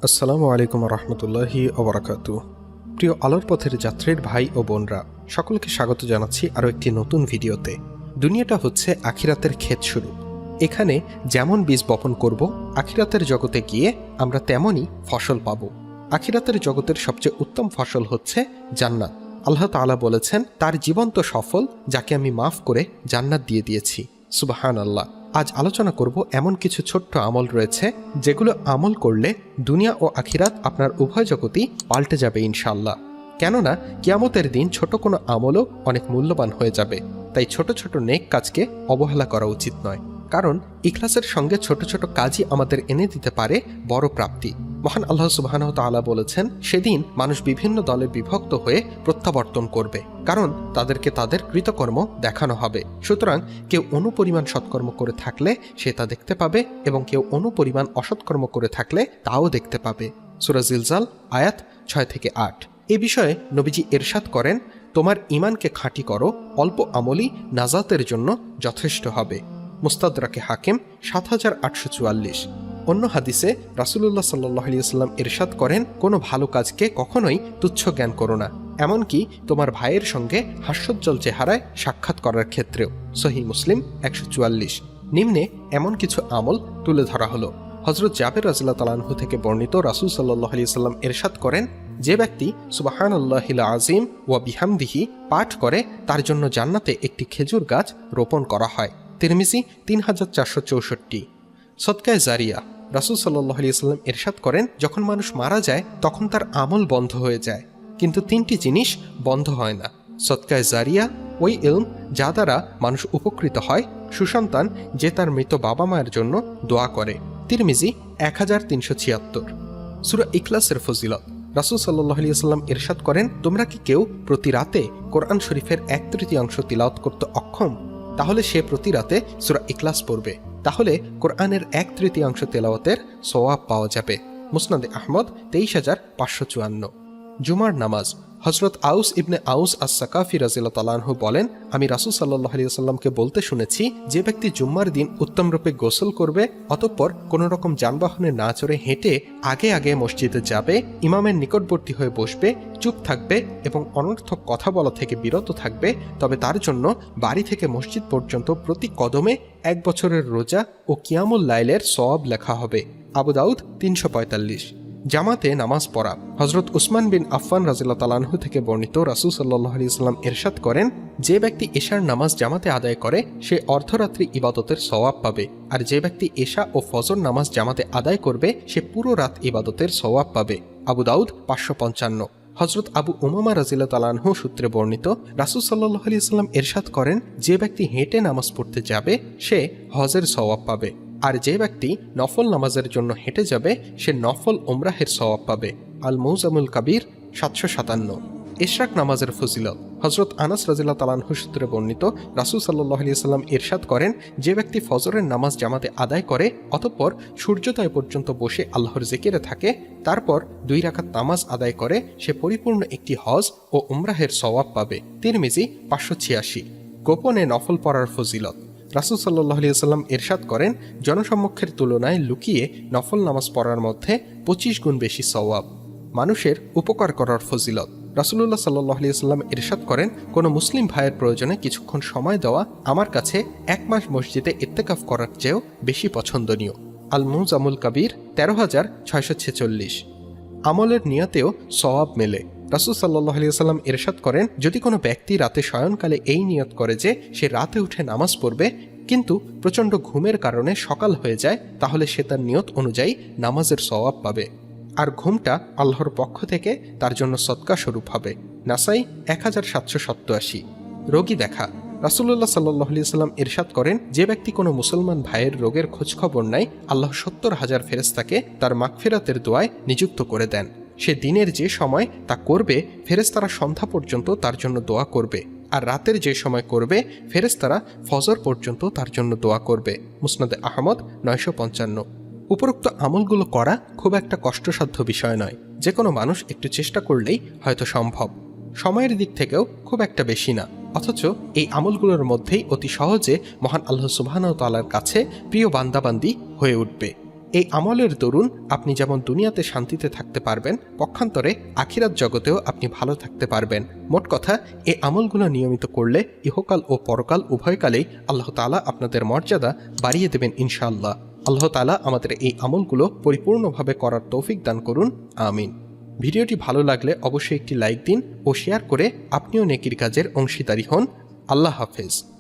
আসসালামু আলাইকুম রহমতুল্লাহি ওবরাকাতু। প্রিয় আলোর পথের যাত্রীর ভাই ও বোনরা, সকলকে স্বাগত জানাচ্ছি আরও একটি নতুন ভিডিওতে। দুনিয়াটা হচ্ছে আখিরাতের ক্ষেত শুরু। এখানে যেমন বীজ বপন করব, আখিরাতের জগতে গিয়ে আমরা তেমনই ফসল পাব। আখিরাতের জগতের সবচেয়ে উত্তম ফসল হচ্ছে জান্নাত। আল্লাহ তাআলা বলেছেন, তার জীবন্ত সফল যাকে আমি মাফ করে জান্নাত দিয়ে দিয়েছি। সুবহানাল্লাহ। আজ আলোচনা করব এমন কিছু ছোট্ট আমল রয়েছে যেগুলো আমল করলে দুনিয়া ও আখিরাত আপনার উভয় জগতই পাল্টে যাবে ইনশাআল্লাহ। কেননা কিয়ামতের দিন ছোট কোনো আমলও অনেক মূল্যবান হয়ে যাবে। তাই ছোট ছোট নেক কাজকে অবহেলা করা উচিত নয়, কারণ ইখলাসের সঙ্গে ছোট ছোট কাজই আমাদের এনে দিতে পারে বড় প্রাপ্তি। মহান আল্লাহ সুবহানাহু ওয়া তাআলা বলেছেন, সেদিন মানুষ বিভিন্ন দলে বিভক্ত হয়ে প্রত্যাবর্তন করবে, কারণ তাদেরকে তাদের কৃতকর্ম দেখানো হবে। সুতরাং কেউ অনুপরিমাণ সৎকর্ম করে থাকলে সে তা দেখতে পাবে, এবং কেউ অনুপরিমাণ অসৎকর্ম করে থাকলে তাও দেখতে পাবে। সূরা জিলজাল আয়াত 6-8। এ বিষয়ে নবীজি ইরশাদ করেন, তোমার ঈমানকে খাঁটি করো, অল্প আমলই নাজাতের জন্য যথেষ্ট হবে। মুস্তাদরাকে হাকিম ৭৮৪৪। অন্য হাদিসে রাসূলুল্লাহ সাল্লাল্লাহু আলাইহি ওয়াসাল্লাম ইরশাদ করেন, কোনো ভালো কাজকে কখনোই তুচ্ছ জ্ঞান করো না, এমনকি তোমার ভাইয়ের সঙ্গে হাস্যোজ্জ্বল চেহারায় সাক্ষাৎ করার ক্ষেত্রেও। সহিহ মুসলিম ১৪৪। নিম্নে এমন কিছু আমল তুলে ধরা হলো। হযরত জাবের রাদিয়াল্লাহু তাআলা আনহু থেকে বর্ণিত, রাসূল সাল্লাল্লাহু আলাইহি ওয়াসাল্লাম ইরশাদ করেন, যে ব্যক্তি সুবহানাল্লাহিল আযীম ওয়া বিহামদিহি পাঠ করে তার জন্য জান্নাতে একটি খেজুর গাছ রোপণ করা হয়। তিরমিজি ৩৪৬৪। সদকায়ে জারিয়া, রাসূল সাল্লাল্লাহু আলাইহি ওয়াসাল্লাম ইরশাদ করেন, যখন মানুষ মারা যায় তখন তার আমল বন্ধ হয়ে যায়, কিন্তু তিনটি জিনিস বন্ধ হয় না: সদকায়ে জারিয়া, ওই ইলম যা দ্বারা মানুষ উপকৃত হয়, সুসন্তান যে তার মৃত বাবা মায়ের জন্য দোয়া করে। তিরমিজি ১৩৭৬। সূরা ইখলাসের ফজিলত, রাসূল সাল্লাল্লাহু আলাইহি ওয়াসাল্লাম ইরশাদ করেন, তোমরা কি কেউ প্রতি রাতে কোরআন শরীফের ১/৩ তিলাওয়াত করতে অক্ষম? তাহলে সে প্রতি রাতে সূরা ইখলাস পড়বে, তাহলে কোরআনের ১/৩ তেলাওয়াতের সওয়াব পাওয়া যাবে। মুসনাদে আহমদ ২৩৫৫৪। জুমার নামাজ, হযরত আউস ইবনে আউস আস-সাকাফি রাদিয়াল্লাহু তাআলা আনহু বলেন, আমি রাসূল সাল্লাল্লাহু আলাইহি ওয়াসাল্লামকে বলতে শুনেছি, যে ব্যক্তি জুম্মার দিন উত্তমরূপে গোসল করবে, অতঃপর কোনো রকম যানবাহনে না চড়ে হেঁটে আগে আগে মসজিদে যাবে, ইমামের নিকটবর্তী হয়ে বসবে, চুপ থাকবে এবং অনর্থক কথা বলা থেকে বিরত থাকবে, তবে তার জন্য বাড়ি থেকে মসজিদ পর্যন্ত প্রতি কদমে ১ বছরের রোজা ও কিয়ামুল লাইলের সওয়াব লেখা হবে। আবু দাউদ ৩৪৫। জামাতে নামাজ পড়া, হযরত উসমান বিন আফফান রাদিয়াল্লাহু তাআলা আনহু থেকে বর্ণিত, রাসূল সাল্লাল্লাহু আলাইহি ওয়াসাল্লাম ইরশাদ করেন, যে ব্যক্তি এশার নামাজ জামাতে আদায় করে সে অর্ধরাত্রি ইবাদতের সওয়াব পাবে, আর যে ব্যক্তি এশা ও ফজর নামাজ জামাতে আদায় করবে সে পুরো রাত ইবাদতের সওয়াব পাবে। আবু দাউদ ৫৫৫। হযরত আবু উমামা রাদিয়াল্লাহু তাআলা আনহু সূত্রে বর্ণিত, রাসূল সাল্লাল্লাহু আলাইহি ওয়াসাল্লাম ইরশাদ করেন, যে ব্যক্তি হেঁটে নামাজ পড়তে যাবে সে হজের সওয়াব পাবে, আর যে ব্যক্তি নফল নামাজের জন্য হেঁটে যাবে সে নফল ওমরাহের সওয়াব পাবে। আল মুজামুল কাবীর ৭৫৭। ইশরাক নামাজের ফজিলত, হযরত আনাস রাদিয়াল্লাহু তাআলা আনহু সূত্রে বর্ণিত, রাসূল সাল্লাল্লাহু আলাইহি ওয়াসাল্লাম ইরশাদ করেন, যে ব্যক্তি ফজরের নামাজ জামাতে আদায় করে, অতঃপর সূর্যোদয় পর্যন্ত বসে আল্লাহর জিকিরে থাকে, তারপর ২ রাকাত নামাজ আদায় করে, সে পরিপূর্ণ একটি হজ ও উমরাহের সওয়াব পাবে। তিরমিজি ৫৮৬। গোপনে নফল পড়ার ফজিলত, রাসূল সাল্লাল্লাহু আলাইহি ওয়াসাল্লাম ইরশাদ করেন, জনসম্মুখের তুলনায় লুকিয়ে নফল নামাজ পড়ার মধ্যে ২৫ গুণ বেশি সওয়াব। মানুষের উপকার করার ফজিলত, রাসূলুল্লাহ সাল্লাল্লাহু আলাইহি ওয়াসাল্লাম ইরশাদ করেন, কোনো মুসলিম ভাইয়ের প্রয়োজনে কিছুক্ষণ সময় দেওয়া আমার কাছে ১ মাস মসজিদে ইত্তেকাফ করার চেয়েও বেশি পছন্দনীয়। আল মুজামুল কাবীর ১৩৬৪৬। আমলের নিয়তেও সওয়াব মেলে, রাসূল সাল্লাল্লাহু আলাইহি ওয়াসাল্লাম ইরশাদ করেন, যদি কোনো ব্যক্তি রাতে শয়নকালে এই নিয়ত করে যে সে রাতে উঠে নামাজ পড়বে, কিন্তু প্রচণ্ড ঘুমের কারণে সকাল হয়ে যায়, তাহলে সে তার নিয়ত অনুযায়ী নামাজের সওয়াব পাবে, আর ঘুমটা আল্লাহর পক্ষ থেকে তার জন্য সদকা স্বরূপ হবে। নাসাই ১৭৮৭। রোগী দেখা, রাসূলুল্লাহ সাল্লাল্লাহু আলাইহি ওয়াসাল্লাম ইরশাদ করেন, যে ব্যক্তি কোনো মুসলমান ভাইয়ের রোগের খোঁজখবর নেয়, আল্লাহ ৭০,০০০ ফেরেশতাকে তার মাগফিরাতের দোয়ায় নিযুক্ত করে দেন। সে দিনের যে সময় তা করবে, ফেরেশতারা সন্ধ্যা পর্যন্ত তার জন্য দোয়া করবে, আর রাতের যে সময় করবে, ফেরেশতারা ফজর পর্যন্ত তার জন্য দোয়া করবে। মুসনাদে আহমদ ৯৫৫। উপরোক্ত আমলগুলো করা খুব একটা কষ্টসাধ্য বিষয় নয়, যে কোনো মানুষ একটু চেষ্টা করলেই হয়তো সম্ভব। সময়ের দিক থেকেও খুব একটা বেশি না, অথচ এই আমলগুলোর মধ্যেই অতি সহজে মহান আল্লাহ সুবহানাহু ওয়া তাআলার কাছে প্রিয় বান্দাবান্দি হয়ে উঠবে। এই আমলের দরুন আপনি যেমন দুনিয়াতে শান্তিতে থাকতে পারবেন, পক্ষান্তরে আখিরাত জগতেও আপনি ভালো থাকতে পারবেন। মোট কথা, এই আমলগুলো নিয়মিত করলে ইহকাল ও পরকাল উভয়কালেই আল্লাহ তাআলা আপনাদের মর্যাদা বাড়িয়ে দেবেন ইনশাআল্লাহ। আল্লাহ তাআলা আমাদের এই আমলগুলো পরিপূর্ণভাবে করার তৌফিক দান করুন, আমিন। ভিডিওটি ভালো লাগলে অবশ্যই একটি লাইক দিন ও শেয়ার করে আপনিও নেকির কাজের অংশীদারি হন। আল্লাহ হাফেজ।